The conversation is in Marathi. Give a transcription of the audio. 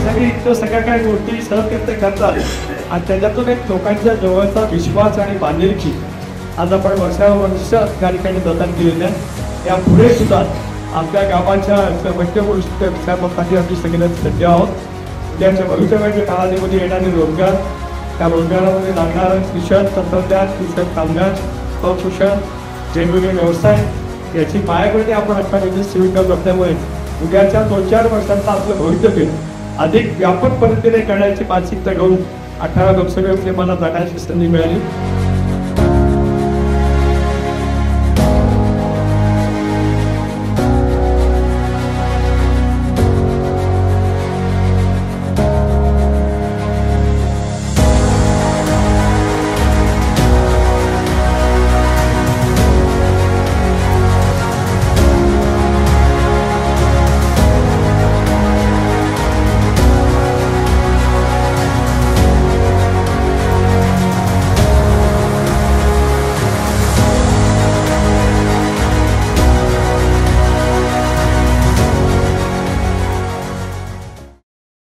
सगळी इथं सगळ्या काही गोष्टी सहकार्य करतात आणि त्याच्यातून एक लोकांच्या जवळचा विश्वास आणि बांधिलकी आज आपण वर्षानुवर्ष त्या ठिकाणी प्रदान केलेल्या या पुढे सुद्धा आपल्या गावाच्या विषयासाठी आम्ही सगळे सज्ज आहोत. उद्याच्या भविष्याच्या काळामध्ये येणारे रोजगार, त्या रोजगारामध्ये लागणारं शिक्षण, तंत्रज्ञान, शिक्षण, कामगार, प्रशिक्षण, वेगवेगळे व्यवसाय याची पायाभरणी आपण आता स्वीकार असल्यामुळे उद्याच्या 2-4 वर्षांचा आपलं भवितव्य अधिक व्यापक पद्धतीने करण्याची मानसिकता घेऊन 18 लोकसभेमध्ये मला जाण्याची संधी मिळाली.